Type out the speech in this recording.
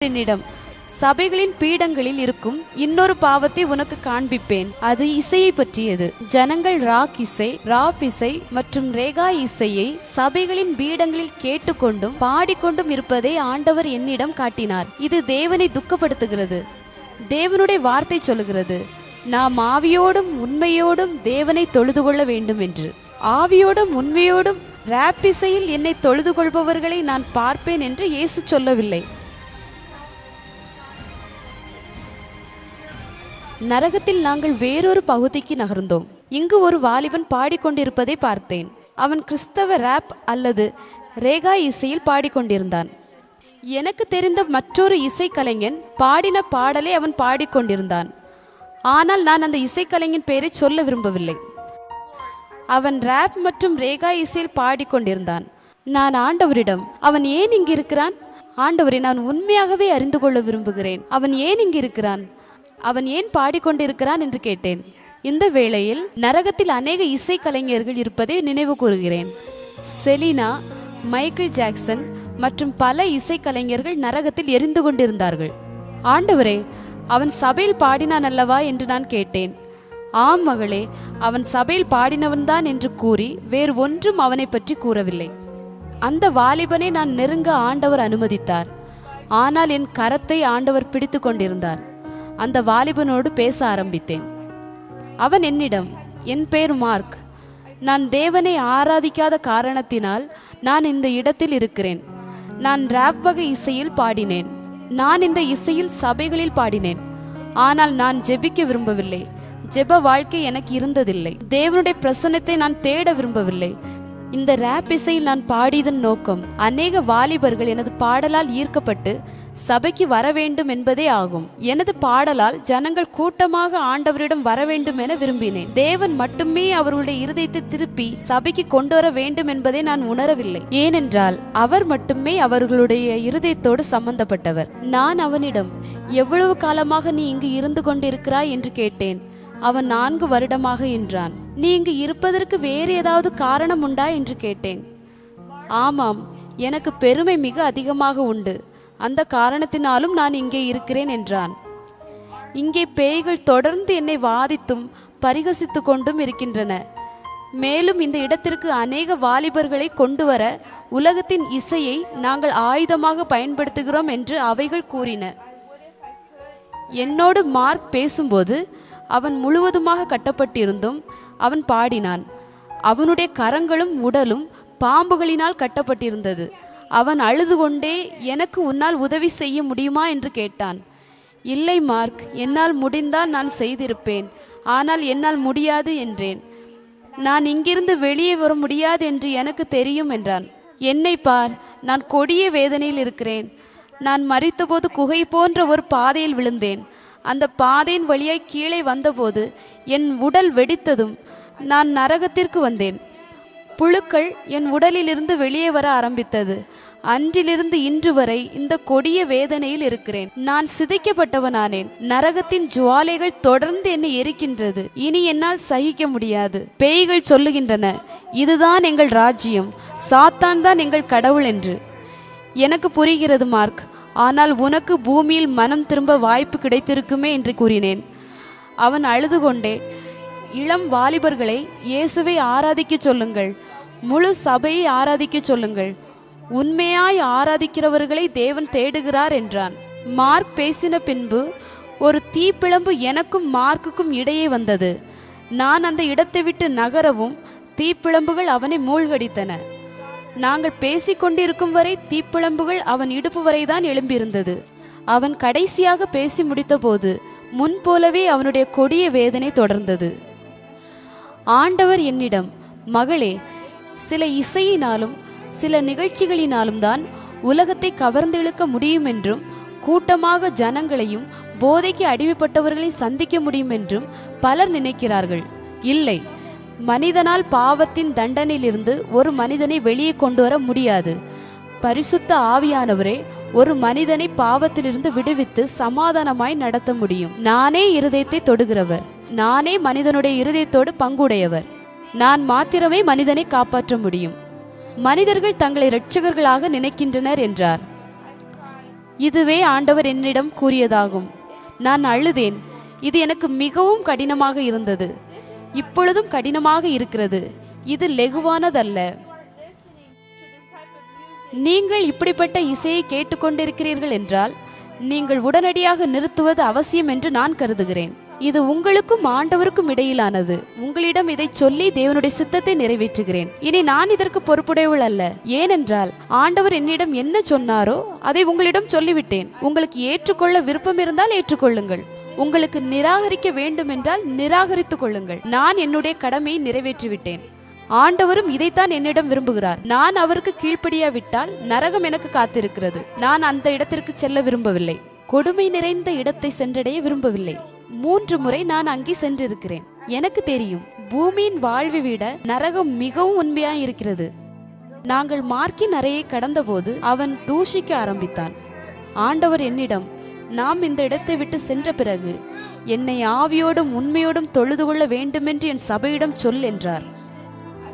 என்னிடம், சபைகளின் பீடங்களில் இருக்கும் இன்னொரு பாவத்தை உனக்கு காண்பிப்பேன். அது இசையை பற்றியது. ஜனங்கள் ராக் இசை, ராப் இசை மற்றும் ரேகா இசையை சபைகளின் பீடங்களில் கேட்டுக்கொண்டும் பாடிக்கொண்டும் இருப்பதை ஆண்டவர் என்னிடம் காட்டினார். இது தேவனை துக்கப்படுத்துகிறது. தேவனுடைய வார்த்தை சொல்லுகிறது, நாம் ஆவியோடும் உண்மையோடும் தேவனை தொழுது கொள்ள வேண்டும் என்று. ஆவியோடும் உண்மையோடும் ராப் இசையில் என்னை தொழுது கொள்பவர்களை நான் பார்ப்பேன் என்று இயேசு சொல்லவில்லை. நரகத்தில் நாங்கள் வேறொரு பகுதிக்கு நகர்ந்தோம். இங்கு ஒரு வாலிபன் பாடிக்கொண்டிருப்பதை பார்த்தேன். அவன் கிறிஸ்தவ ராப் அல்லது ரேகா இசையில் பாடிக்கொண்டிருந்தான். எனக்கு தெரிந்த மற்றொரு இசைக்கலைஞன் பாடின பாடலை அவன் பாடிக்கொண்டிருந்தான். ஆனால் நான் அந்த இசைக்கலைஞன் பெயரை சொல்ல விரும்பவில்லை. அவன் ராப் மற்றும் ரேகா இசையில் பாடிக்கொண்டிருந்தான். நான் ஆண்டவரிடம், அவன் ஏன் இங்கு இருக்கிறான்? ஆண்டவரை, நான் உண்மையாகவே அறிந்து கொள்ள விரும்புகிறேன். அவன் ஏன் இங்கு இருக்கிறான்? அவன் ஏன் பாடிக்கொண்டிருக்கிறான் என்று கேட்டேன். இந்த வேளையில் நரகத்தில் அநேக இசைக்கலைஞர்கள் இருப்பதை நினைவு கூறுகிறேன். செலினா, மைக்கேல் ஜாக்சன் மற்றும் பல இசைக்கலைஞர்கள் நரகத்தில் எரிந்து கொண்டிருந்தார்கள். ஆண்டவரே, அவன் சபையில் பாடினான் அல்லவா என்று நான் கேட்டேன். ஆம் மகளே, அவன் சபையில் பாடினவன்தான் என்று கூறி வேறு ஒன்றும் அவனை பற்றி கூறவில்லை. அந்த வாலிபனை நான் நெருங்க ஆண்டவர் அனுமதித்தார். ஆனால் என் கரத்தை ஆண்டவர் பிடித்து கொண்டிருந்தார். அந்த வாலிபனோடு பேச ஆரம்பித்தேன். அவன் என்னிடம், என் பேர் மார்க். நான் தேவனை ஆராதிக்காத காரணத்தினால் நான் இந்த இடத்தில் இருக்கிறேன். நான் ராப் வகை இசையில் பாடினேன். நான் இந்த இசையில் சபைகளில் பாடினேன். ஆனால் நான் ஜெபிக்க விரும்பவில்லை. ஜெப வாழ்க்கை எனக்கு இருந்ததில்லை. தேவனுடைய பிரசன்னத்தை நான் தேட விரும்பவில்லை. இந்த ராப் இசையில் நான் பாடியதன் நோக்கம் அநேக வாலிபர்கள் எனது பாடலால் ஈர்க்கப்பட்டு சபைக்கு வர வேண்டும் என்பதே ஆகும். எனது பாடலால் ஜனங்கள் கூட்டமாக ஆண்டவரிடம் வர வேண்டும் என விரும்பினேன். தேவன் மட்டுமே அவர்களுடைய இருதயத்தை திருப்பி சபைக்கு கொண்டு வர வேண்டும் என்பதை நான் உணரவில்லை. ஏனென்றால் அவர் மட்டுமே அவர்களுடைய இருதயத்தோடு சம்பந்தப்பட்டவர். நான் அவனிடம், எவ்வளவு காலமாக நீ இங்கு இருந்து கொண்டிருக்கிறாய் என்று கேட்டேன். அவன் 4 வருடமாக என்றான். நீ இங்கு இருப்பதற்கு வேறு ஏதாவது காரணம் உண்டா என்று கேட்டேன். ஆமாம், எனக்கு பெருமை மிக அதிகமாக உண்டு. அந்த காரணத்தினாலும் நான் இங்கே இருக்கிறேன் என்றான். இங்கே பேய்கள் தொடர்ந்து என்னை வாதித்தும் பரிகசித்து கொண்டும் இருக்கின்றன. மேலும் இந்த இடத்திற்கு அநேக வாலிபர்களை கொண்டு வர உலகத்தின் இசையை நாங்கள் ஆயுதமாக பயன்படுத்துகிறோம் என்று அவைகள் கூறின. என்னோடு மார்க் பேசும்போது அவன் முழுவதுமாக கட்டப்பட்டிருந்தும் அவன் பாடினான். அவனுடைய கரங்களும் உடலும் பாம்புகளினால் கட்டப்பட்டிருந்தது. அவன் அழுது கொண்டே, எனக்கு உன்னால் உதவி செய்ய முடியுமா என்று கேட்டான். இல்லை மார்க், என்னால் முடிந்தால் நான் செய்திருப்பேன். ஆனால் என்னால் முடியாது என்றேன். நான் இங்கிருந்து வெளியே வர முடியாது என்று எனக்கு தெரியும் என்றான். என்னை பார், நான் கொடிய வேதனையில் இருக்கிறேன். நான் மரித்தபோது குகை போன்ற ஒரு பாதையில் விழுந்தேன். அந்த பாதையின் வழியாய் கீழே வந்தபோது என் உடல் வெடித்ததும் நான் நரகத்திற்கு வந்தேன். புழுக்கள் என் உடலிலிருந்து வெளியே வர ஆரம்பித்தது. அன்றிலிருந்து இன்று வரை இந்த கொடிய வேதனையில் இருக்கிறேன். நான் சிதைக்கப்பட்டவனானேன். நரகத்தின் ஜுவாலைகள் தொடர்ந்து என்னை எரிக்கின்றது. இனி என்னால் சகிக்க முடியாது. பேய்கள் சொல்லுகின்றன, இதுதான் எங்கள் ராஜ்யம், சாத்தான் தான் எங்கள் கடவுள் என்று. எனக்கு புரிகிறது மார்க், ஆனால் உனக்கு பூமியில் மனம் திரும்ப வாய்ப்பு கிடைத்திருக்குமே என்று கூறினேன். அவன் அழுது கொண்டே, இளம் வாலிபர்களை இயேசுவை ஆராதிக்க சொல்லுங்கள், முழு சபையை ஆராதிக்க சொல்லுங்கள், உண்மையாய் ஆராதிக்கிறவர்களை தேவன் தேடுகிறார் என்றான். மார்க் பேசின பின்பு ஒரு தீப்பிழம்பு எனக்கும் மார்க்குக்கும் இடையே வந்தது. நான் அந்த இடத்தை விட்டு நகரவும் தீப்பிழம்புகள் அவனை மூழ்கடித்தன. நாங்கள் பேசிக்கொண்டிருக்கும் வரை தீப்பிழம்புகள் அவன் இடுப்பு வரைதான் எழும்பியிருந்தது. அவன் கடைசியாக பேசி முடித்த போது முன்போலவே அவனுடைய கொடிய வேதனை தொடர்ந்தது. ஆண்டவர் என்னிடம், மகளே, சில இசையினாலும் சில நிகழ்ச்சிகளினாலும் தான் உலகத்தை கவர்ந்தெழுக்க முடியும் என்றும் கூட்டமாக ஜனங்களையும் போதைக்கு அடிமைப்பட்டவர்களை சந்திக்க முடியும் என்றும் பலர் நினைக்கிறார்கள். இல்லை, மனிதனால் பாவத்தின் தண்டனையிலிருந்து ஒரு மனிதனை வெளியே கொண்டு வர முடியாது. பரிசுத்த ஆவியானவரே ஒரு மனிதனை பாவத்திலிருந்து விடுவித்து சமாதானமாய் நடத்த முடியும். நானே இருதயத்தை தொடுகிறவர். நானே மனிதனுடைய இருதயத்தோடு பங்குடையவர். நான் மாத்திரமே மனிதனை காப்பாற்ற முடியும். மனிதர்கள் தங்களை இரட்சகர்களாக நினைக்கின்றனர் என்றார். இதுவே ஆண்டவர் என்னிடம் கூறியதாகும். நான் அழுதேன். இது எனக்கு மிகவும் கடினமாக இருந்தது. இப்பொழுதும் கடினமாக இருக்கிறது. இது லெகுவானதல்ல. நீங்கள் இப்படிப்பட்ட இசையை கேட்டுக்கொண்டிருக்கிறீர்கள் என்றால் நீங்கள் உடனடியாக நிறுத்துவது அவசியம் என்று நான் கருதுகிறேன். இது உங்களுக்கும் ஆண்டவருக்கும் இடையிலானது. உங்களிடம் இதை சொல்லி தேவனுடைய சித்தத்தை நிறைவேற்றுகிறேன். இனி நான் இதற்கு பொறுப்புடையவள் அல்ல. ஏனென்றால் ஆண்டவர் என்னிடம் என்ன சொன்னாரோ அதை உங்களிடம் சொல்லிவிட்டேன். உங்களுக்கு ஏற்றுக்கொள்ள விருப்பம் இருந்தால் ஏற்றுக்கொள்ளுங்கள். உங்களுக்கு நிராகரிக்க வேண்டும் என்றால் நிராகரித்துக் கொள்ளுங்கள். நான் என்னுடைய கடமையை நிறைவேற்றிவிட்டேன். ஆண்டவரும் இதைத்தான் என்னிடம் விரும்புகிறார். நான் அவருக்கு கீழ்ப்படியாவிட்டால் நரகம் எனக்கு காத்திருக்கிறது. நான் அந்த இடத்திற்கு செல்ல விரும்பவில்லை. கொடுமை நிறைந்த இடத்தை சென்றடைய விரும்பவில்லை. 3 முறை நான் அங்கே சென்றிருக்கிறேன். எனக்கு தெரியும், பூமியின் வாழ்வை விட நரகம் மிகவும் உண்மையாய் இருக்கிறது. நாங்கள் மார்க்கின் அறையை கடந்தபோது அவன் தூஷிக்க ஆரம்பித்தான். ஆண்டவர் என்னிடம், நாம் இந்த இடத்தை விட்டு சென்ற பிறகு என்னை ஆவியோடும் உண்மையோடும் தொழுது கொள்ள வேண்டுமென்று என் சபையிடம் சொல் என்றார்.